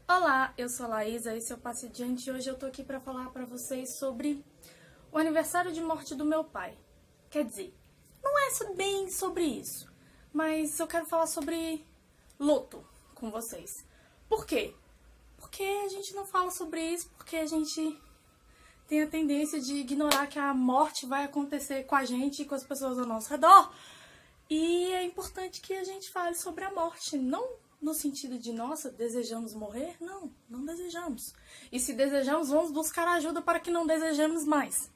Olá, eu sou a Laísa, esse é o Passe Adiante e hoje eu tô aqui pra falar pra vocês sobre o aniversário de morte do meu pai. Quer dizer, não é bem sobre isso, mas eu quero falar sobre luto com vocês. Por quê? Porque a gente não fala sobre isso, porque a gente tem a tendência de ignorar que a morte vai acontecer com a gente e com as pessoas ao nosso redor. E é importante que a gente fale sobre a morte, não no sentido de, nossa, desejamos morrer? Não, não desejamos. E se desejamos, vamos buscar ajuda para que não desejemos mais.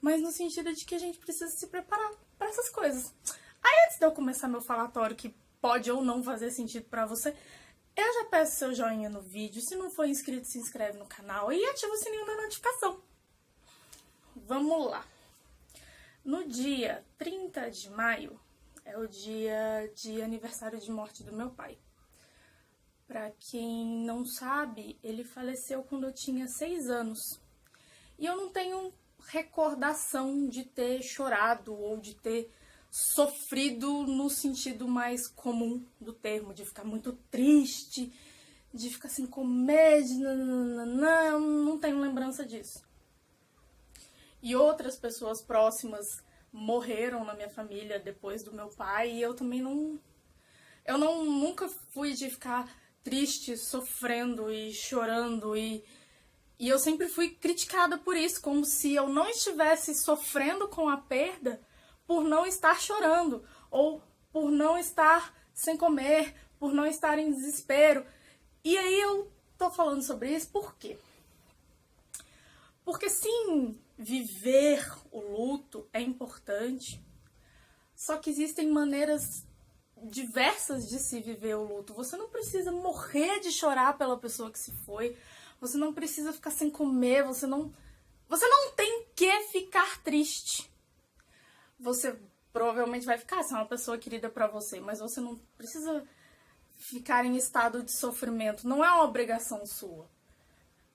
Mas no sentido de que a gente precisa se preparar para essas coisas. Aí antes de eu começar meu falatório, que pode ou não fazer sentido para você, eu já peço seu joinha no vídeo. Se não for inscrito, se inscreve no canal e ativa o sininho da notificação. Vamos lá. No dia 30 de maio é o dia de aniversário de morte do meu pai. Pra quem não sabe, ele faleceu quando eu tinha 6 anos. E eu não tenho recordação de ter chorado ou de ter sofrido no sentido mais comum do termo, de ficar muito triste, de ficar assim com medo, não tenho lembrança disso. E outras pessoas próximas morreram na minha família depois do meu pai e eu também nunca fui de ficar triste, sofrendo e chorando e eu sempre fui criticada por isso, como se eu não estivesse sofrendo com a perda por não estar chorando ou por não estar sem comer, por não estar em desespero. E aí eu tô falando sobre isso por quê? Porque sim, viver o luto é importante, só que existem maneiras diversas de se viver o luto. Você não precisa morrer de chorar pela pessoa que se foi, você não precisa ficar sem comer, você não tem que ficar triste. Você provavelmente vai ficar se é uma pessoa querida pra você, mas você não precisa ficar em estado de sofrimento, não é uma obrigação sua.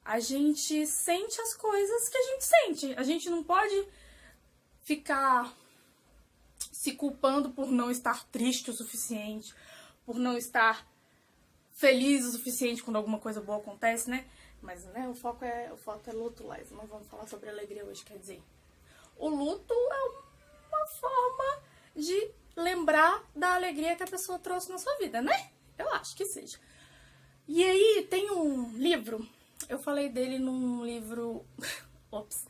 A gente sente as coisas que a gente sente. A gente não pode ficar se culpando por não estar triste o suficiente, por não estar feliz o suficiente quando alguma coisa boa acontece, né? Mas né, o foco é luto, Laís. Não vamos falar sobre alegria hoje, quer dizer. O luto é uma forma de lembrar da alegria que a pessoa trouxe na sua vida, né? Eu acho que seja. E aí tem um livro. Eu falei dele num livro... Ops.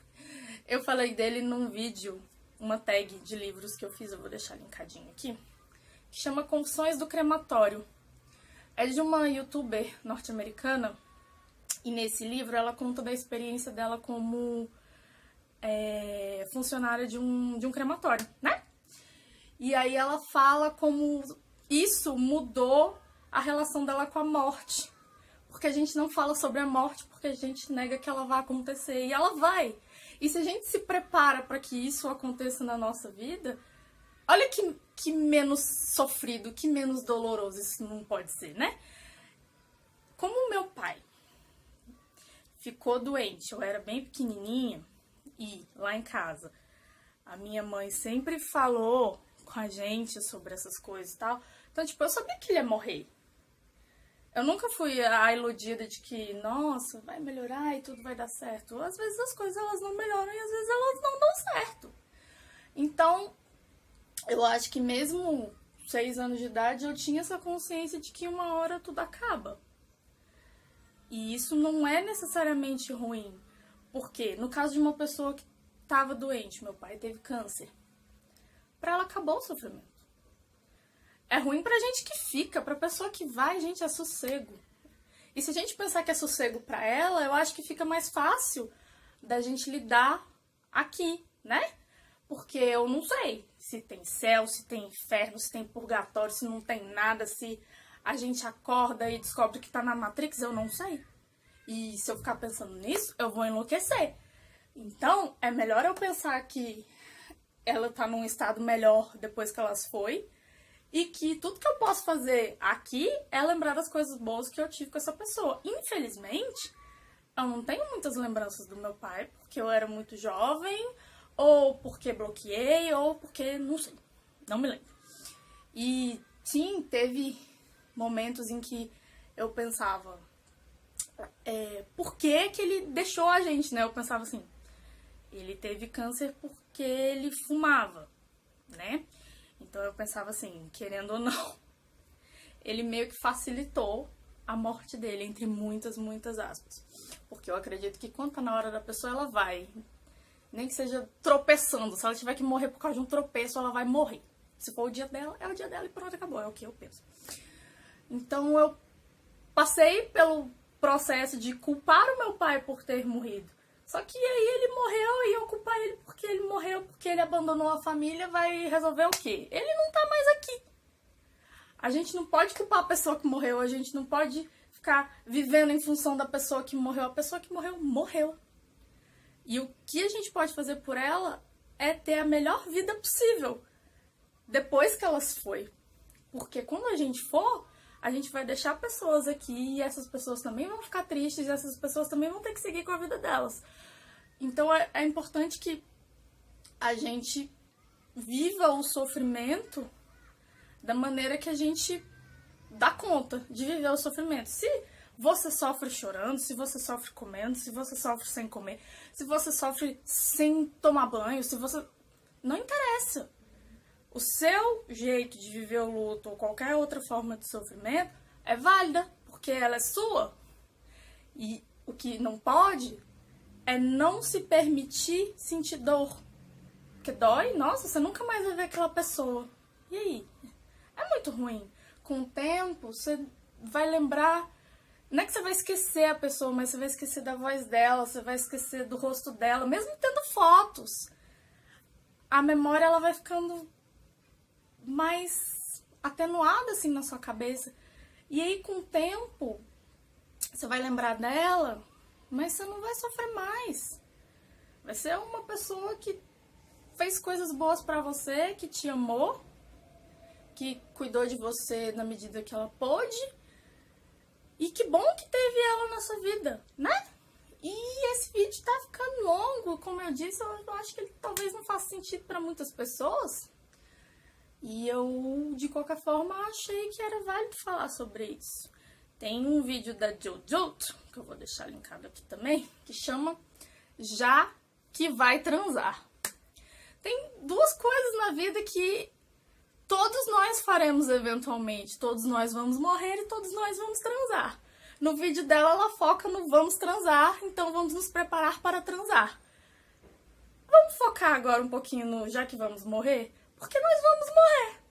Eu falei dele num vídeo, uma tag de livros que eu fiz, eu vou deixar linkadinho aqui, que chama Confissões do Crematório. É de uma youtuber norte-americana, e nesse livro ela conta da experiência dela como funcionária de um crematório, né? E aí ela fala como isso mudou a relação dela com a morte. Porque a gente não fala sobre a morte, porque a gente nega que ela vai acontecer. E ela vai. E se a gente se prepara para que isso aconteça na nossa vida, olha que menos sofrido, que menos doloroso isso não pode ser, né? Como meu pai ficou doente, eu era bem pequenininha, e lá em casa a minha mãe sempre falou com a gente sobre essas coisas e tal. Então, tipo, eu sabia que ele ia morrer. Eu nunca fui a iludida de que, nossa, vai melhorar e tudo vai dar certo. Às vezes as coisas elas não melhoram e às vezes elas não dão certo. Então, eu acho que mesmo 6 anos de idade eu tinha essa consciência de que uma hora tudo acaba. E isso não é necessariamente ruim. Porque no caso de uma pessoa que estava doente, meu pai teve câncer, para ela acabou o sofrimento. É ruim pra gente que fica, pra pessoa que vai, gente, é sossego. E se a gente pensar que é sossego pra ela, eu acho que fica mais fácil da gente lidar aqui, né? Porque eu não sei se tem céu, se tem inferno, se tem purgatório, se não tem nada, se a gente acorda e descobre que tá na Matrix, eu não sei. E se eu ficar pensando nisso, eu vou enlouquecer. Então, é melhor eu pensar que ela tá num estado melhor depois que ela foi, e que tudo que eu posso fazer aqui é lembrar das coisas boas que eu tive com essa pessoa. Infelizmente, eu não tenho muitas lembranças do meu pai, porque eu era muito jovem, ou porque bloqueei, ou porque, não sei, não me lembro. E sim, teve momentos em que eu pensava, por que que ele deixou a gente, né? Eu pensava assim, ele teve câncer porque ele fumava, né? Então eu pensava assim, querendo ou não, ele meio que facilitou a morte dele, entre muitas, muitas aspas. Porque eu acredito que quando tá na hora da pessoa, ela vai. Nem que seja tropeçando. Se ela tiver que morrer por causa de um tropeço, ela vai morrer. Se for o dia dela, é o dia dela e pronto, acabou. É o que eu penso. Então eu passei pelo processo de culpar o meu pai por ter morrido. Só que aí ele morreu e eu culpar ele porque ele morreu, porque ele abandonou a família, vai resolver o quê? Ele não tá mais aqui. A gente não pode culpar a pessoa que morreu, a gente não pode ficar vivendo em função da pessoa que morreu. A pessoa que morreu, morreu. E o que a gente pode fazer por ela é ter a melhor vida possível depois que ela se foi. Porque quando a gente for, a gente vai deixar pessoas aqui e essas pessoas também vão ficar tristes e essas pessoas também vão ter que seguir com a vida delas. Então é importante que a gente viva o sofrimento da maneira que a gente dá conta de viver o sofrimento. Se você sofre chorando, se você sofre comendo, se você sofre sem comer, se você sofre sem tomar banho, se você... Não interessa. O seu jeito de viver o luto ou qualquer outra forma de sofrimento é válida, porque ela é sua. E o que não pode é não se permitir sentir dor. Porque dói, nossa, você nunca mais vai ver aquela pessoa. E aí? É muito ruim. Com o tempo, você vai lembrar... Não é que você vai esquecer a pessoa, mas você vai esquecer da voz dela, você vai esquecer do rosto dela, mesmo tendo fotos. A memória, ela vai ficando mais atenuada, assim, na sua cabeça. E aí, com o tempo, você vai lembrar dela, mas você não vai sofrer mais. Vai ser uma pessoa que fez coisas boas pra você, que te amou, que cuidou de você na medida que ela pôde. E que bom que teve ela na sua vida, né? E esse vídeo tá ficando longo, como eu disse, eu acho que ele talvez não faça sentido pra muitas pessoas. E eu, de qualquer forma, achei que era válido falar sobre isso. Tem um vídeo da Jojo, que eu vou deixar linkado aqui também, que chama Já Que Vai Transar. Tem duas coisas na vida que todos nós faremos eventualmente. Todos nós vamos morrer e todos nós vamos transar. No vídeo dela, ela foca no vamos transar, então vamos nos preparar para transar. Vamos focar agora um pouquinho no já que vamos morrer? Porque nós vamos morrer.